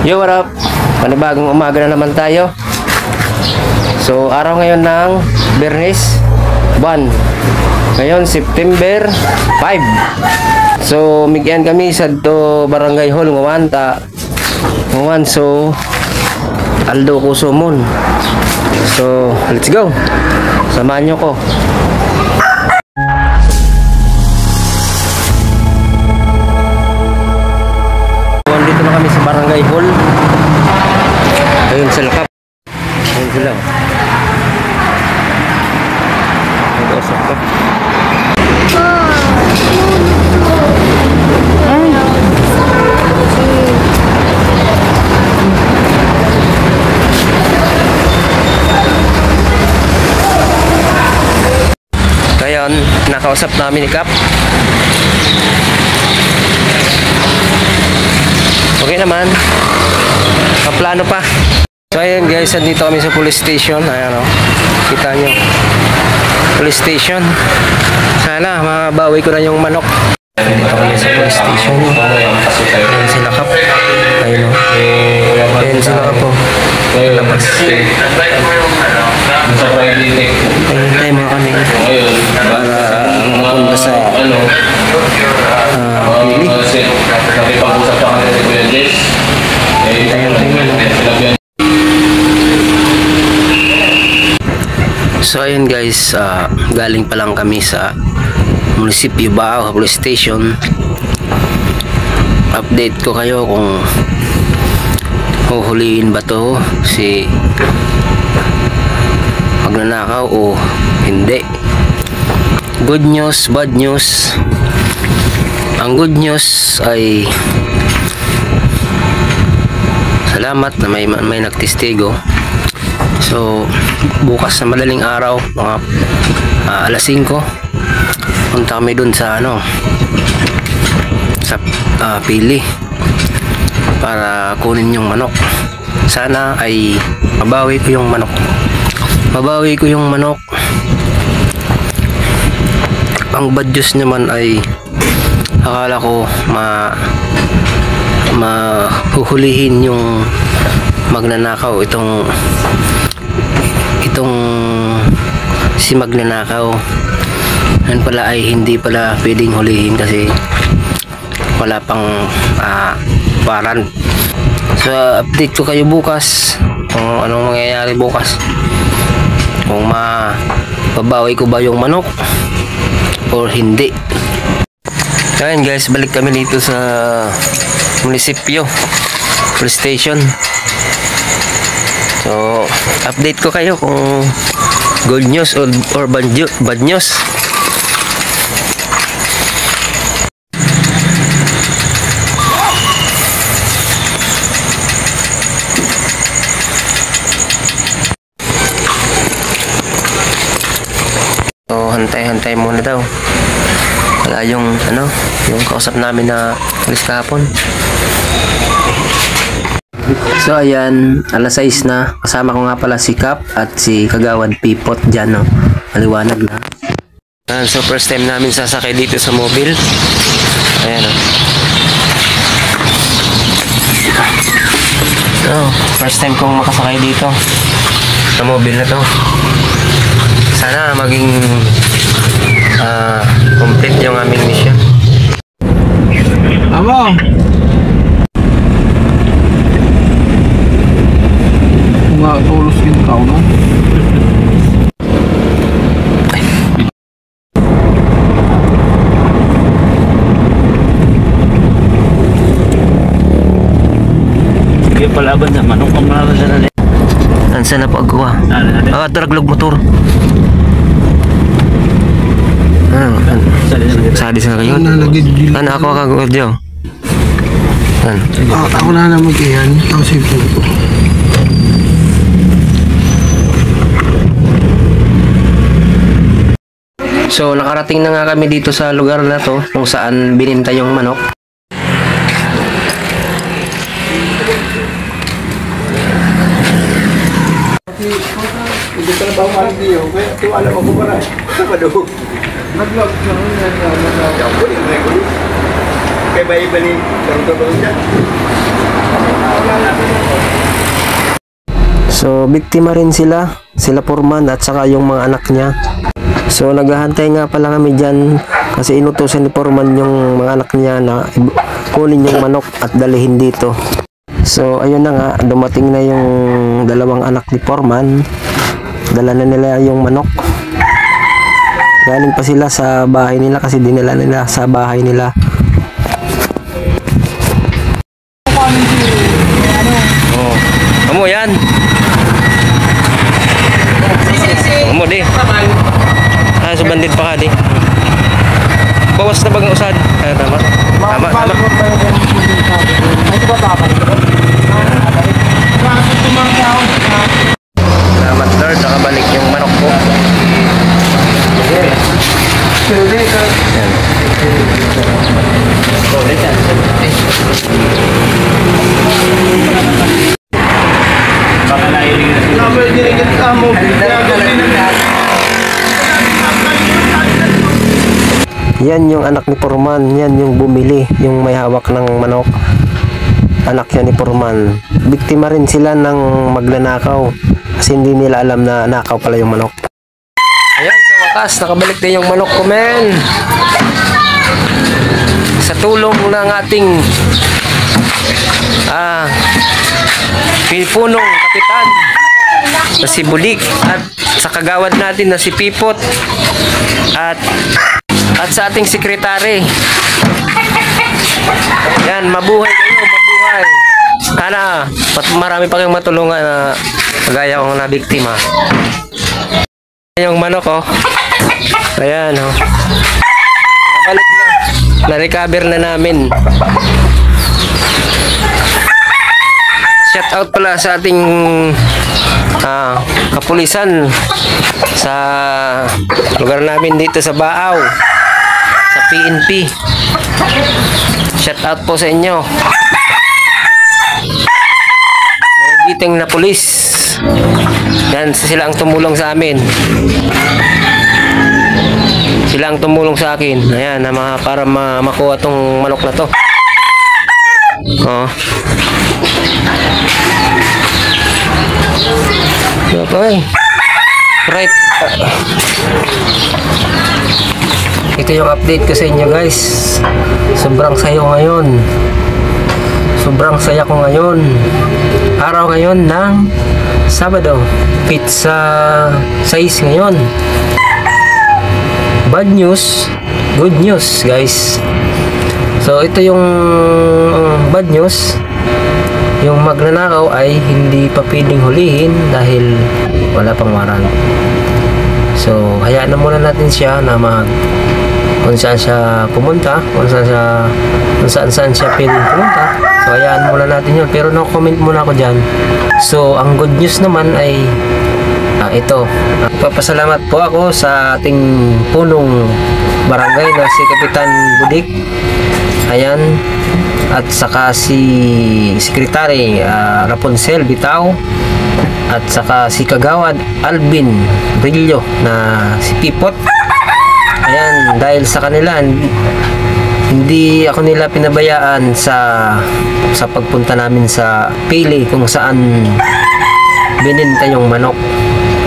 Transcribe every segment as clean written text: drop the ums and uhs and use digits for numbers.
Yo, what up? Panibagong umaga na naman tayo. So, araw ngayon ng Biyernes 1. Ngayon, September 5. So, migyan kami sa to Barangay Hall ngawanta. So, Aldo Kusumon. So, let's go. Samahan nyo ko. Dito na kami sa Barangay Hall. Ayun sa lakap. Ayun sila. Nag-usap ka. Ngayon, nakausap namin ni Kap. Okay naman. Kaplano pa. So ayun guys, dito kami sa police station. Ayan o. Kita nyo. Police station. Sana mabawi ko na yung manok. Dito kami sa police station. Ayun sila Kap. Ayun o. Ayun sila Kap o. Labas. Ayun tayo mga kami. Para mapunta sa pili. So ayun guys, galing pa lang kami sa Munisipyo Bao, police station. Update ko kayo kung huhuliin ba to si magnanakaw o hindi. Good news, bad news. Ang good news ay salamat na may nagtestigo. So bukas na madaling araw, mga alas 5, punta kami dun sa sa pili para kunin yung manok. Sana ay mabawi ko yung manok. Ang bad news naman ay akala ko mahuhulihin yung magnanakaw itong si magnanakaw. Yan pala ay hindi pala pwedeng hulihin kasi wala pang warrant. So update ko kayo bukas kung anong mangyayari bukas, kung mababawi ko ba yung manok or hindi. Ayan guys, balik kami dito sa munisipyo police station. So update ko kayo kung good news or bad news. So hantay muna daw. Wala yung yung kausap namin na alis kahapon. So ayan, alas 6 na. Kasama ko nga pala si Kap at si Kagawad Pipot dyan, no? Maliwanag na. So first time namin sasakay dito sa mobile. Ayan, no? So first time kong makasakay dito sa mobile na to. Sana maging complete yung aming mission. Amo! Nga tulos yung tao, no? Sige palaban na, manong pamalaban sa natin. Saan na pagkuha? Taraglog motor. Sadi sa kayo? Ako kagawad dyan. Ako na naman iyan. Ako sa ito. So nakarating na nga kami dito sa lugar na to kung saan bininta yung manok. Hindi ka na ba umalig niyo? Kaya alam ako ba na? Napadog. Nag-vlog siya. Kaya ba iba ni Dr. Dr. So biktima rin sila Foreman at saka yung mga anak niya. So naghahantay nga pala kami dyan kasi inutusan ni Foreman yung mga anak niya na kunin yung manok at dalihin dito. So ayun na nga, dumating na yung dalawang anak ni Foreman. Dala na nila yung manok. Galing pa sila sa bahay nila kasi dinala nila sa bahay nila. Oh, kamu yan. Kamu di. Ah, subandit pa ka di. Bawas na bagang usad. Ah, tama. Tama, tama. Salamat Lord, nakabalik yung manok ko. Yan yung anak ni Foreman, yan yung bumili, yung may hawak ng manok. Anak yan ni Foreman. Biktima rin sila ng magnanakaw kasi hindi nila alam na nakaw pala yung manok. Ayan, sa wakas, nakabalik din yung manok ko, men. Sa tulong ng ating punong kapitan na si Bulik at sa kagawad natin na si Pipot at sa ating sekretary. Yan, mabuhay kayo, mabuhay. Sana marami pa kayong matulungan na kagaya kong nabiktima. Yung manok, oh. Ayan, oh. Nakabalik na. Na-recover na namin. Shout out pala sa ating kapulisan sa lugar namin dito sa Baaw, sa PNP. Shout out po sa inyo. Nagiting na pulis. Yan, sila ang tumulong sa amin. Sila ang tumulong sa akin. Ayan, para makuha tong manok na to. Oh. Okay. Right. Ito yung update ko sa inyo, guys. Sobrang sayo ngayon. Sobrang saya ko ngayon. Araw ngayon ng Sabado. Pizza 6 ngayon. Bad news, good news, guys. So ito yung bad news. Yung magnanakaw ay hindi pa pwedeng hulihin dahil wala pang warrant. So hayaan na muna natin siya na kung saan siya pumunta, kung saan siya pwedeng pumunta. So hayaan muna natin yun, pero no comment muna ako dyan. So ang good news naman ay ito. Papasalamat po ako sa ating punong barangay na si Kapitan Budik. Ayan. At saka si Secretary Rapunzel Bitao. At saka si Kagawad Alvin Brillo na si Pipot. Ayan, dahil sa kanila hindi ako nila pinabayaan sa pagpunta namin sa Pili kung saan bininta yung manok.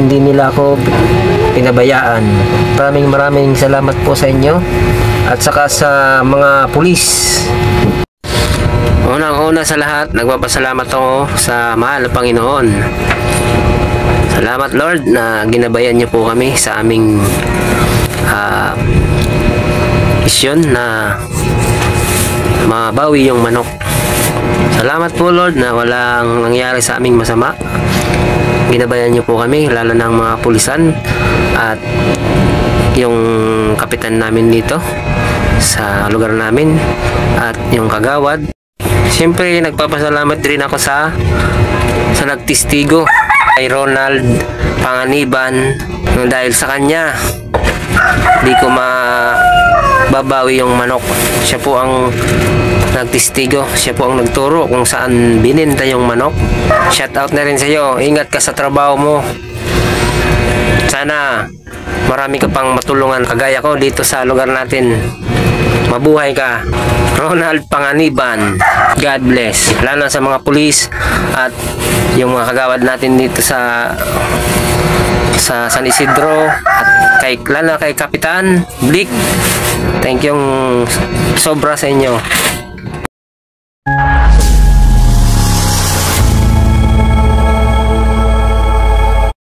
Hindi nila ako pinabayaan. Maraming salamat po sa inyo at saka sa mga pulis. Unang-una sa lahat, nagpapasalamat ako sa mahal na Panginoon. Salamat Lord na ginabayan niyo po kami sa aming misyon na mabawi yung manok. Salamat po Lord na walang nangyari sa aming masama. Ginabayan niyo po kami, lalo ng mga pulisan at yung kapitan namin dito sa lugar namin at yung kagawad. Siyempre nagpapasalamat din ako sa nagtistigo kay Ronald Panganiban, dahil sa kanya di ko mababawi yung manok. Siya po ang nagtistigo, siya po ang nagturo kung saan bininta yung manok. Shout out na rin sa iyo. Ingat ka sa trabaho mo. Sana marami ka pang matulungan kagaya ko dito sa lugar natin. Mabuhay ka. Ronald Panganiban. God bless. Lalo na sa mga pulis at yung mga kagawad natin dito sa San Isidro at lalo na kay Kapitan Blick. Thank you sobra sa inyo.